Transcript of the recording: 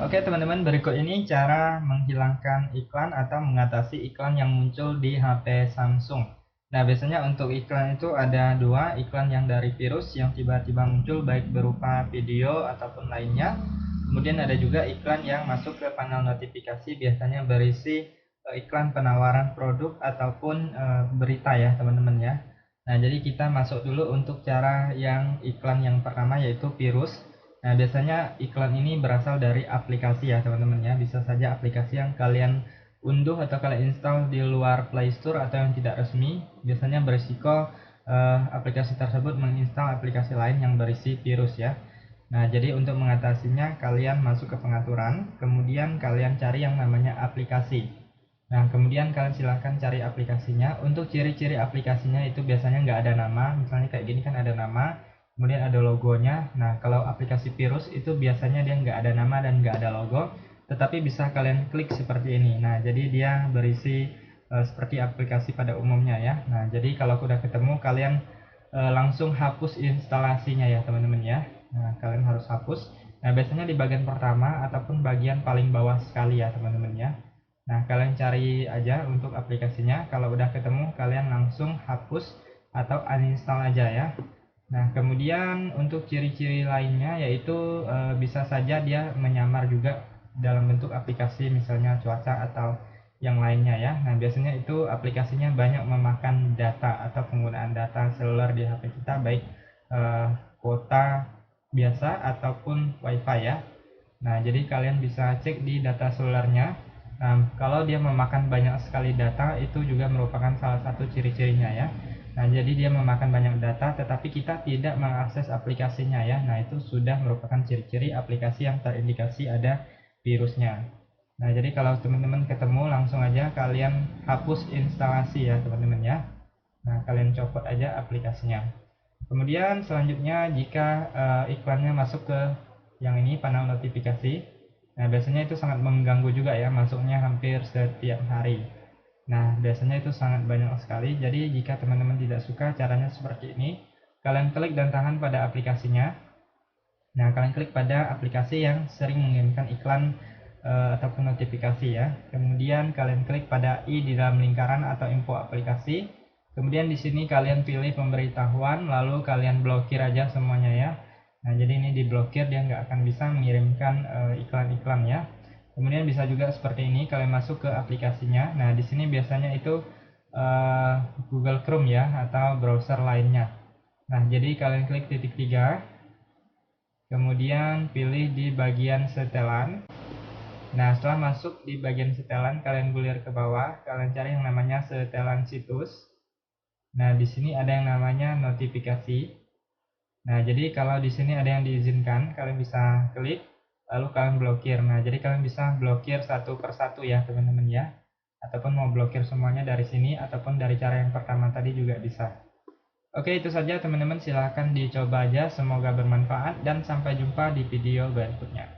Oke teman-teman, berikut ini cara menghilangkan iklan atau mengatasi iklan yang muncul di HP Samsung. Nah, biasanya untuk iklan itu ada dua, iklan yang dari virus yang tiba-tiba muncul baik berupa video ataupun lainnya. Kemudian ada juga iklan yang masuk ke panel notifikasi, biasanya berisi iklan penawaran produk ataupun berita ya teman-teman ya. Nah, jadi kita masuk dulu untuk cara yang iklan yang pertama, yaitu virus. Nah, biasanya iklan ini berasal dari aplikasi ya teman-teman ya. Bisa saja aplikasi yang kalian unduh atau kalian install di luar Play Store atau yang tidak resmi. Biasanya berisiko aplikasi tersebut menginstal aplikasi lain yang berisi virus ya. Nah, jadi untuk mengatasinya kalian masuk ke pengaturan, kemudian kalian cari yang namanya aplikasi. Nah, kemudian kalian silahkan cari aplikasinya. Untuk ciri-ciri aplikasinya itu biasanya nggak ada nama. Misalnya kayak gini kan ada nama, kemudian ada logonya. Nah, kalau aplikasi virus itu biasanya dia nggak ada nama dan nggak ada logo, tetapi bisa kalian klik seperti ini. Nah, jadi dia berisi seperti aplikasi pada umumnya ya. Nah, jadi kalau udah ketemu kalian langsung hapus instalasinya ya teman-teman ya. Nah, kalian harus hapus. Nah, biasanya di bagian pertama ataupun bagian paling bawah sekali ya teman-teman ya. Nah, kalian cari aja untuk aplikasinya. Kalau udah ketemu, kalian langsung hapus atau uninstall aja ya. Nah, kemudian untuk ciri-ciri lainnya yaitu bisa saja dia menyamar juga dalam bentuk aplikasi, misalnya cuaca atau yang lainnya ya. Nah, biasanya itu aplikasinya banyak memakan data atau penggunaan data seluler di HP kita, baik kuota biasa ataupun WiFi ya. Nah, jadi kalian bisa cek di data selulernya. Nah, kalau dia memakan banyak sekali data, itu juga merupakan salah satu ciri-cirinya ya. Nah, jadi dia memakan banyak data, tetapi kita tidak mengakses aplikasinya ya. Nah, itu sudah merupakan ciri-ciri aplikasi yang terindikasi ada virusnya. Nah, jadi kalau teman-teman ketemu, langsung aja kalian hapus instalasi ya teman-teman ya. Nah, kalian copot aja aplikasinya. Kemudian selanjutnya jika iklannya masuk ke yang ini panel notifikasi, nah biasanya itu sangat mengganggu juga ya, masuknya hampir setiap hari. Nah, biasanya itu sangat banyak sekali. Jadi jika teman-teman tidak suka caranya seperti ini, kalian klik dan tahan pada aplikasinya. Nah, kalian klik pada aplikasi yang sering mengirimkan iklan ataupun notifikasi ya. Kemudian kalian klik pada i di dalam lingkaran atau info aplikasi. Kemudian di sini kalian pilih pemberitahuan, lalu kalian blokir aja semuanya ya. Nah, jadi ini diblokir, dia nggak akan bisa mengirimkan iklan-iklan ya. Kemudian bisa juga seperti ini, kalian masuk ke aplikasinya. Nah, di sini biasanya itu Google Chrome ya atau browser lainnya. Nah, jadi kalian klik titik 3, kemudian pilih di bagian setelan. Nah, setelah masuk di bagian setelan, kalian gulir ke bawah, kalian cari yang namanya setelan situs. Nah, di sini ada yang namanya notifikasi. Nah, jadi kalau di sini ada yang diizinkan, kalian bisa klik, lalu kalian blokir. Nah, jadi kalian bisa blokir satu persatu ya, teman-teman ya. Ataupun mau blokir semuanya dari sini, ataupun dari cara yang pertama tadi juga bisa. Oke, itu saja teman-teman, silahkan dicoba aja, semoga bermanfaat, dan sampai jumpa di video berikutnya.